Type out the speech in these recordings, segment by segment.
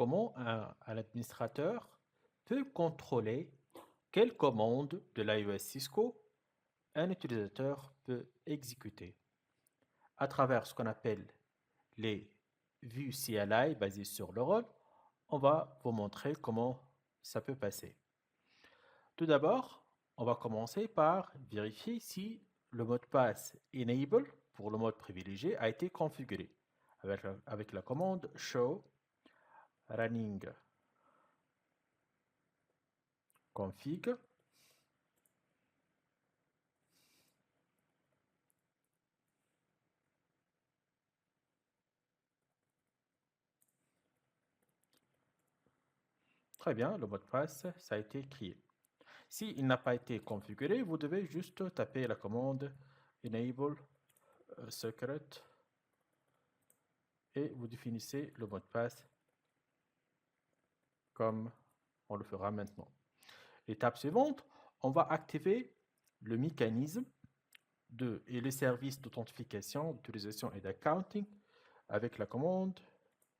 comment un administrateur peut contrôler quelle commande de l'iOS Cisco un utilisateur peut exécuter à travers ce qu'on appelle les vues CLI basées sur le rôle. On va vous montrer comment ça peut passer. Tout d'abord, on va commencer par vérifier si le mot de passe enable pour le mode privilégié a été configuré avec la commande show running config. Très bien, le mot de passe, ça a été créé. S'il n'a pas été configuré, vous devez juste taper la commande enable secret et vous définissez le mot de passe comme on le fera maintenant. Étape suivante, on va activer le mécanisme et les services d'authentification, d'utilisation et d'accounting avec la commande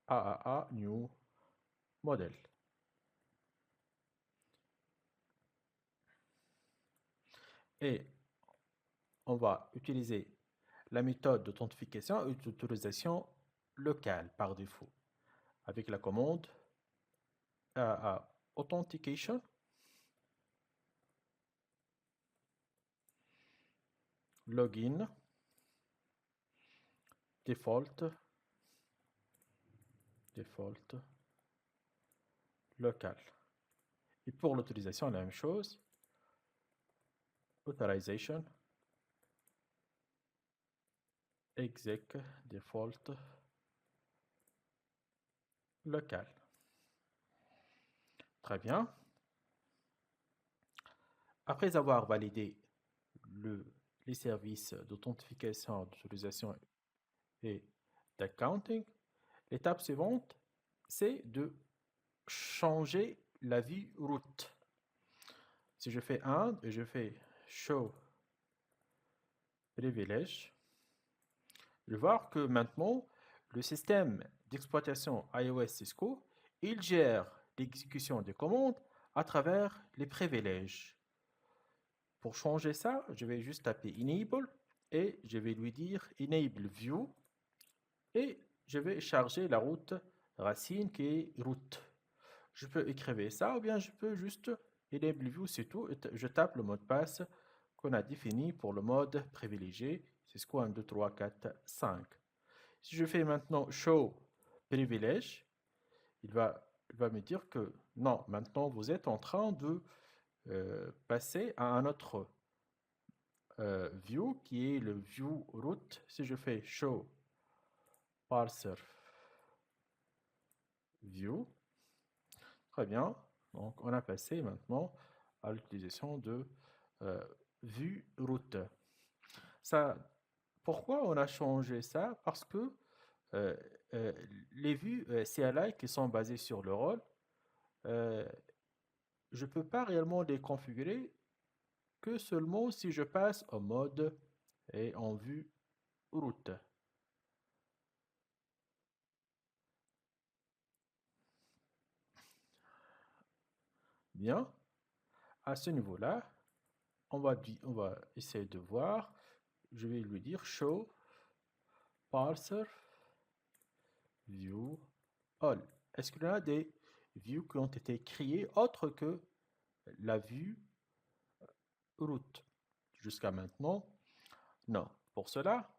AAA new model. Et on va utiliser la méthode d'authentification et d'autorisation locale par défaut avec la commande AAA authentication login default local. Et pour l'autorisation, la même chose, authorization exec default local. Très bien. Après avoir validé les services d'authentification, d'autorisation et d'accounting, l'étape suivante, c'est de changer la vue route. Si je fais un et je fais show privilege, je vais voir que maintenant, le système d'exploitation iOS Cisco, il gère l'exécution des commandes à travers les privilèges. Pour changer ça, je vais juste taper enable et je vais lui dire enable view et je vais charger la route racine qui est route. Je peux écrire ça ou bien je peux juste enable view, c'est tout. Et je tape le mot de passe qu'on a défini pour le mode privilégié. C'est ce qu'on 1, 2, 3, 4, 5. Si je fais maintenant show privilège, il va me dire que non, maintenant vous êtes en train de passer à un autre view qui est le view route. Si je fais show parser view, très bien. Donc on a passé maintenant à l'utilisation de vue route. Ça, pourquoi on a changé ça? Parce que euh, euh, les vues CLI qui sont basées sur le rôle, euh, je ne peux pas réellement les configurer que seulement si je passe en mode et en vue route. Bien, à ce niveau-là, on va essayer de voir. Je vais lui dire show parser view all. Est-ce qu'il y a des views qui ont été créées autres que la vue route? Jusqu'à maintenant, non. Pour cela,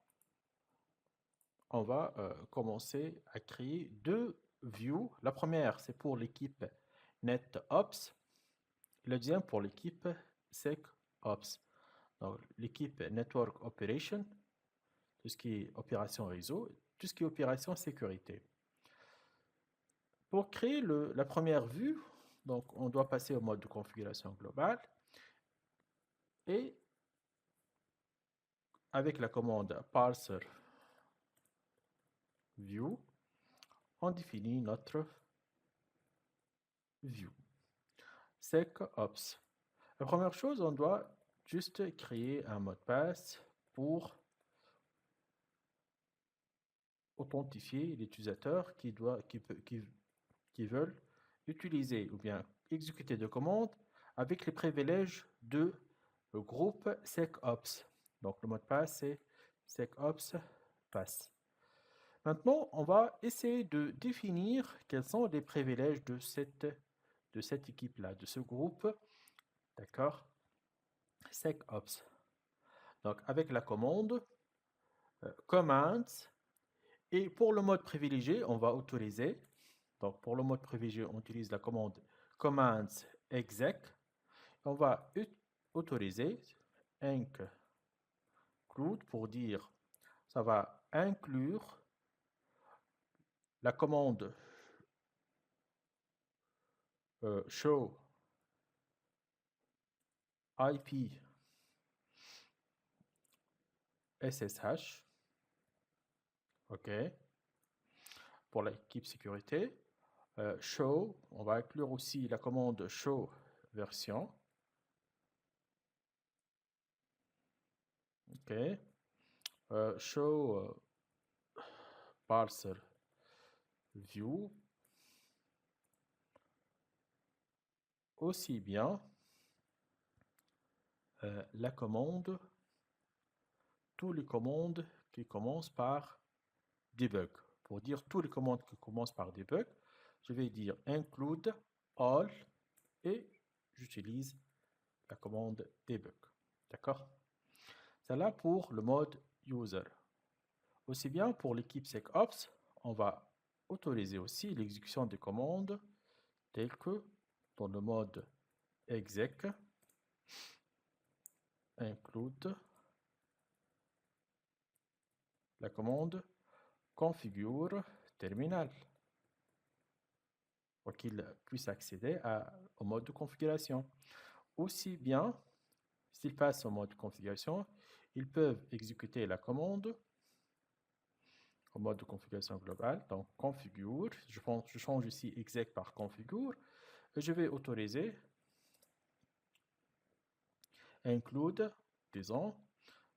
on va commencer à créer deux views. La première, c'est pour l'équipe NetOps. Le deuxième pour l'équipe SecOps. Donc, l'équipe Network Operation, tout ce qui est opération réseau, tout ce qui est opération sécurité. Pour créer la première vue, donc on doit passer au mode de configuration globale et avec la commande parser view, on définit notre view. SecOps. La première chose, on doit juste créer un mot de passe pour authentifier l'utilisateur qui qui veulent utiliser ou bien exécuter des commandes avec les privilèges de groupe secops. Donc le mot de passe c'est secops pass. Maintenant, on va essayer de définir quels sont les privilèges de cette équipe-là, de ce groupe, d'accord, secops. Donc avec la commande commands, et pour le mode privilégié, on va autoriser. Donc pour le mode privilégié, on utilise la commande commands exec. On va autoriser include pour dire ça va inclure la commande show IP SSH, ok, pour l'équipe sécurité. Show, on va inclure aussi la commande show version, ok, show parser view, aussi bien la commande, toutes les commandes qui commencent par debug. Pour dire toutes les commandes qui commencent par debug, je vais dire include all et j'utilise la commande debug. D'accord? C'est là pour le mode user. Aussi bien pour l'équipe SecOps, on va autoriser aussi l'exécution des commandes telles que dans le mode exec include la commande configure terminal pour qu'il puisse accéder au mode de configuration. Aussi bien, s'ils passent au mode de configuration, ils peuvent exécuter la commande au mode de configuration globale, donc configure, je change ici exec par configure, et je vais autoriser include, disons,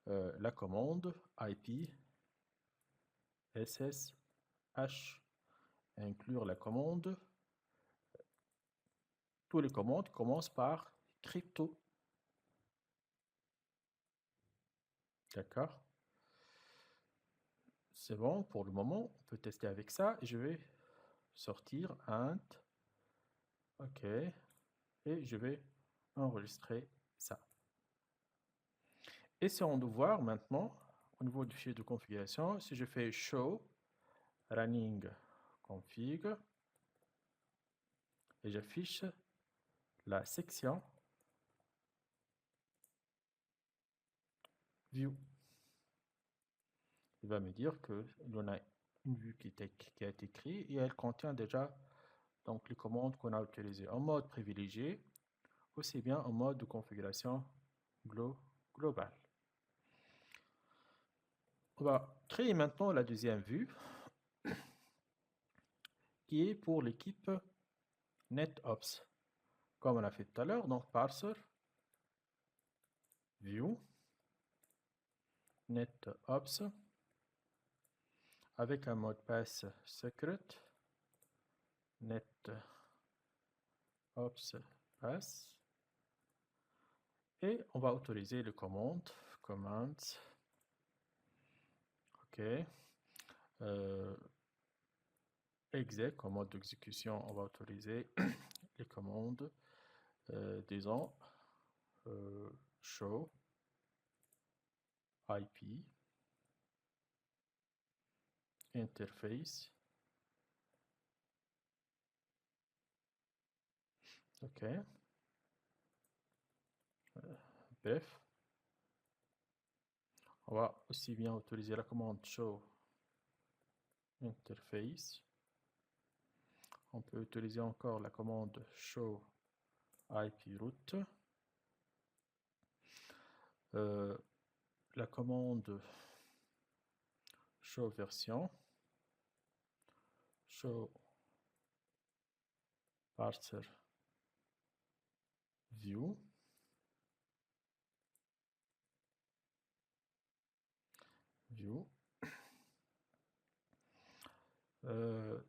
la commande IP SSH, inclure la commande, toutes les commandes commencent par crypto. D'accord? C'est bon pour le moment, on peut tester avec ça. Je vais sortir int, ok, et je vais enregistrer ça. Essayons de voir maintenant, au niveau du fichier de configuration, si je fais show running config, et j'affiche la section view. Il va me dire qu'il y en a une vue qui a été créée et elle contient déjà donc, les commandes qu'on a utilisées en mode privilégié, aussi bien en mode de configuration globale. On va créer maintenant la deuxième vue qui est pour l'équipe NetOps. Comme on a fait tout à l'heure, donc parser view NetOps avec un mot de passe secret NetOps pass et on va autoriser les commandes commands, ok, exec en mode d'exécution, on va autoriser les commandes, disons show IP interface, ok, bref, on va aussi bien autoriser la commande show interface, on peut utiliser encore la commande show IP route, la commande show version, show parser view,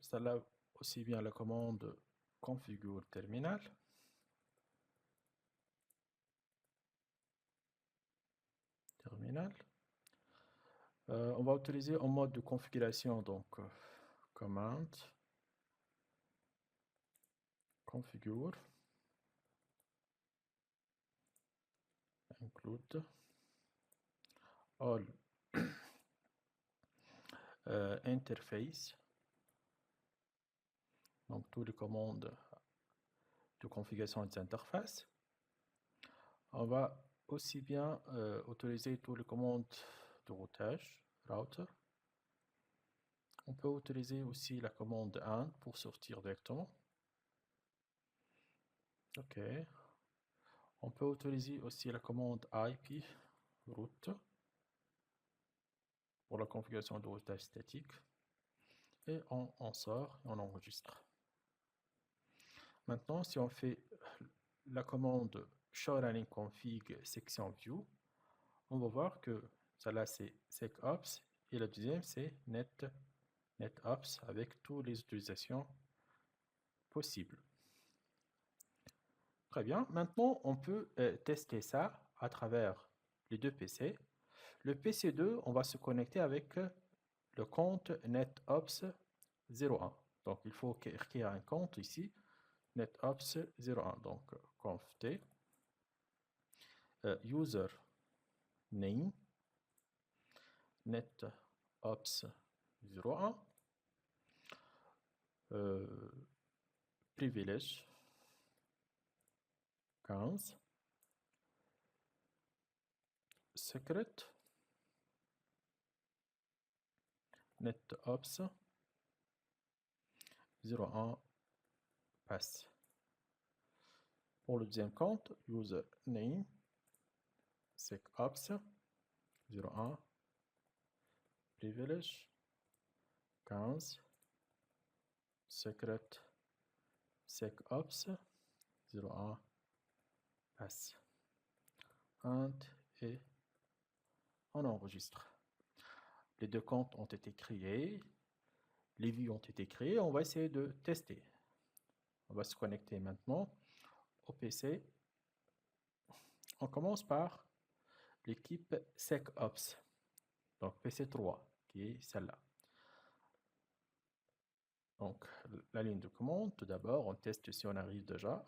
ça là aussi bien la commande configure terminal. On va utiliser en mode de configuration, donc command configure include all interface, donc toutes les commandes de configuration des interfaces. On va aussi bien utiliser toutes les commandes de router. On peut utiliser aussi la commande AND pour sortir directement. OK. On peut utiliser aussi la commande IP route pour la configuration de routage statique. Et on sort et on enregistre. Maintenant, si on fait la commande show running config section view, on va voir que celle-là c'est secops et la deuxième c'est netops avec toutes les utilisations possibles. Très bien. Maintenant, on peut tester ça à travers les deux PC. Le PC2, on va se connecter avec le compte netops 01. Donc, il faut créer un compte ici, netops 01. Donc, conft user name netops 01 privilège 15 secret netops 01 pass. Pour le deuxième compte, user name secops 01 privilège 15 secret secops 01 pass. Et on enregistre. Les deux comptes ont été créés, les vues ont été créées, on va essayer de tester. On va se connecter maintenant au PC. On commence par l'équipe SecOps, donc PC3, qui est celle-là. Donc, la ligne de commande, tout d'abord, on teste si on arrive déjà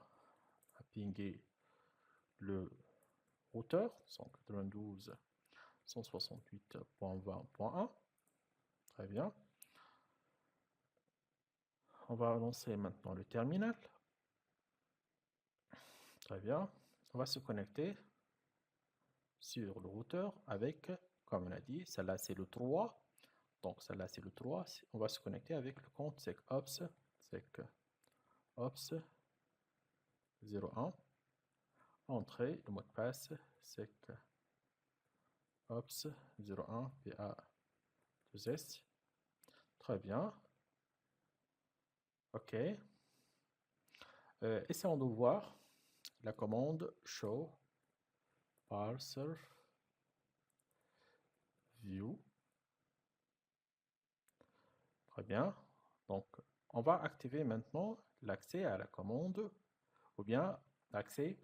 à pinguer le routeur, 192.168.20.1. Très bien. On va lancer maintenant le terminal. Très bien. On va se connecter sur le routeur avec, comme on a dit, celle-là c'est le 3. Donc celle-là c'est le 3. On va se connecter avec le compte secops 01. Entrée, le mot de passe secops 01 PA2S. Très bien. OK. Essayons de voir la commande show parser view. Très bien. Donc, on va activer maintenant l'accès à la commande ou bien l'accès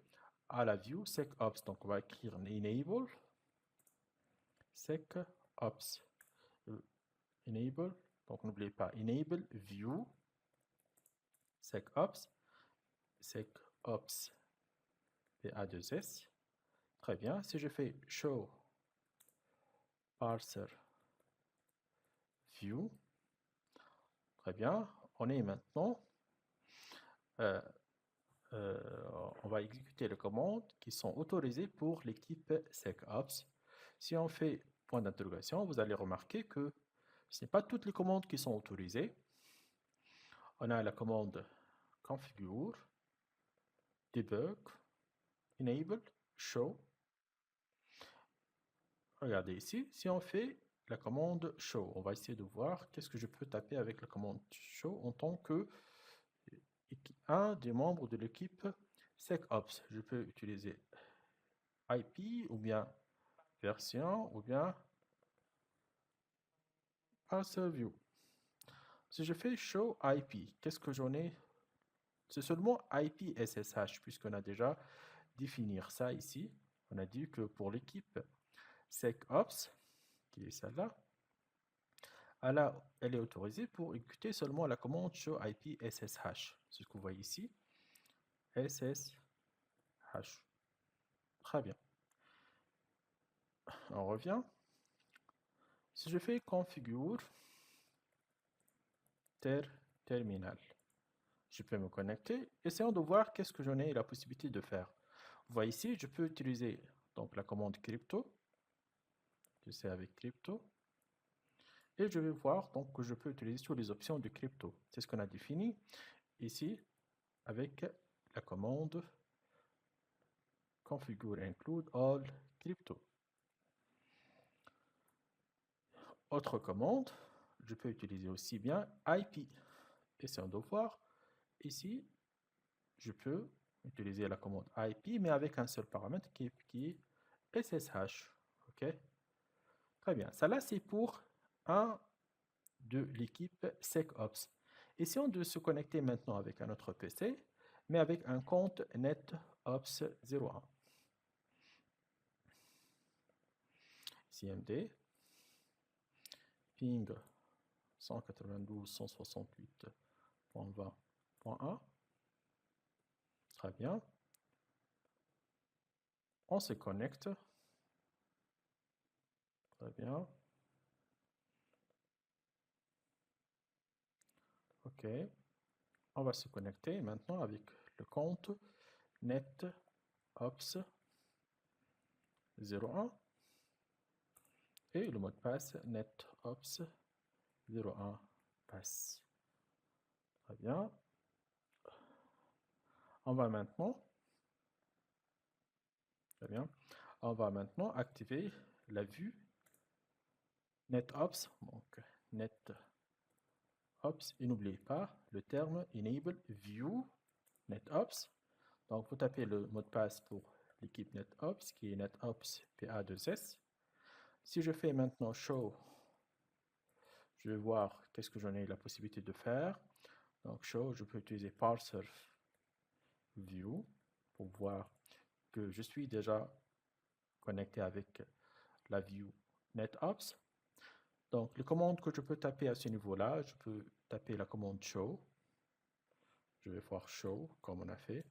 à la view secops. Donc, on va écrire enable secops. Enable. Donc, n'oubliez pas enable view secops PA2S. Très bien. Si je fais show parser view, très bien. On est maintenant, on va exécuter les commandes qui sont autorisées pour l'équipe secops. Si on fait point d'interrogation, vous allez remarquer que ce n'est pas toutes les commandes qui sont autorisées. On a la commande configure, debug, enable, show. Regardez ici, si on fait la commande show, on va essayer de voir qu'est-ce que je peux taper avec la commande show en tant que un des membres de l'équipe SecOps. Je peux utiliser IP ou bien version ou bien parser view. Si je fais show IP, qu'est-ce que j'en ai? C'est seulement IP SSH, puisqu'on a déjà défini ça ici. On a dit que pour l'équipe SecOps, qui est celle-là, elle est autorisée pour exécuter seulement la commande show IP SSH. C'est ce que vous voyez ici. SSH. Très bien. On revient. Si je fais configure terminal, je peux me connecter. Essayons de voir qu'est-ce que j'en ai la possibilité de faire. Vous voyez ici, je peux utiliser donc la commande crypto. Je sais avec crypto. Et je vais voir donc que je peux utiliser toutes les options de crypto. C'est ce qu'on a défini ici avec la commande configure include all crypto. Autre commande, je peux utiliser aussi bien IP. Essayons de voir. Ici, je peux utiliser la commande IP, mais avec un seul paramètre qui est SSH. OK? Très bien. Ça là, c'est pour un de l'équipe SecOps. Essayons de se connecter maintenant avec un autre PC, mais avec un compte NetOps 01. CMD, ping 192.168.20.1. Très bien. On se connecte. Très bien. OK. On va se connecter maintenant avec le compte NetOps 01 et le mot de passe NetOps 01 passe. Très bien. On va maintenant, très bien, on va maintenant activer la vue NetOps. Donc NetOps, et n'oubliez pas le terme enable view NetOps. Donc vous tapez le mot de passe pour l'équipe NetOps qui est NetOps PA2S. Si je fais maintenant show, je vais voir qu'est-ce que j'en ai la possibilité de faire. Donc show, je peux utiliser parser view pour voir que je suis déjà connecté avec la view NetOps. Donc les commandes que je peux taper à ce niveau-là, je peux taper la commande show. Je vais voir show comme on a fait.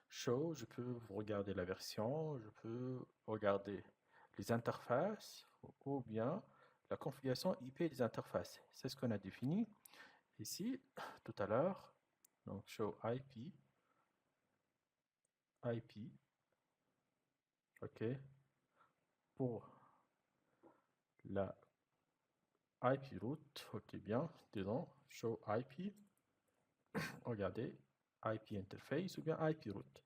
Show, je peux regarder la version, je peux regarder les interfaces ou bien la configuration IP des interfaces. C'est ce qu'on a défini ici tout à l'heure. Donc show IP, OK, pour la IP route, OK bien, disons show IP, regardez IP interface ou bien IP route.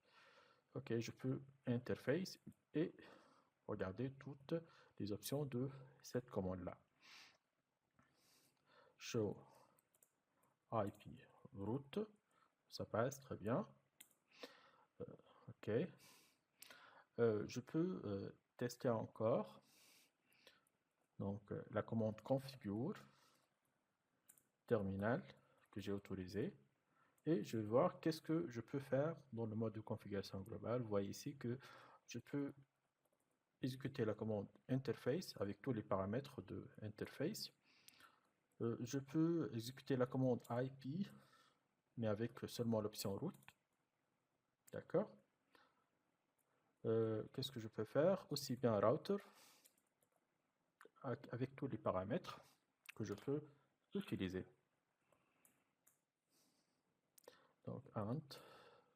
OK, je peux interface et regarder toutes les options de cette commande-là. Show IP route, ça passe très bien. OK. Je peux tester encore. Donc, la commande configure terminal que j'ai autorisé. Et je vais voir qu'est-ce que je peux faire dans le mode de configuration globale. Vous voyez ici que je peux exécuter la commande interface avec tous les paramètres de interface. Je peux exécuter la commande IP, mais avec seulement l'option route. D'accord. Qu'est-ce que je peux faire? Aussi bien router, avec tous les paramètres que je peux utiliser. Donc, int,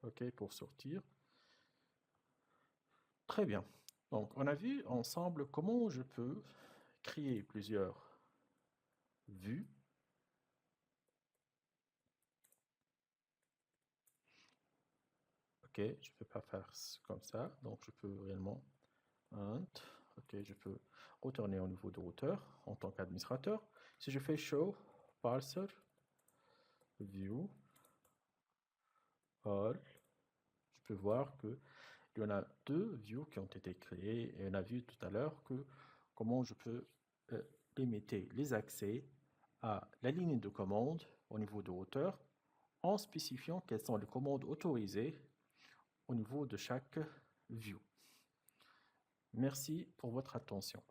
OK, pour sortir. Très bien. Donc, on a vu ensemble comment je peux créer plusieurs vues. OK, je ne peux pas faire comme ça. Donc, je peux réellement int. OK, je peux retourner au niveau de routeur en tant qu'administrateur. Si je fais show parser view all, je peux voir que il y en a deux views qui ont été créées et on a vu tout à l'heure que comment je peux limiter les accès à la ligne de commande au niveau de hauteur en spécifiant quelles sont les commandes autorisées au niveau de chaque view. Merci pour votre attention.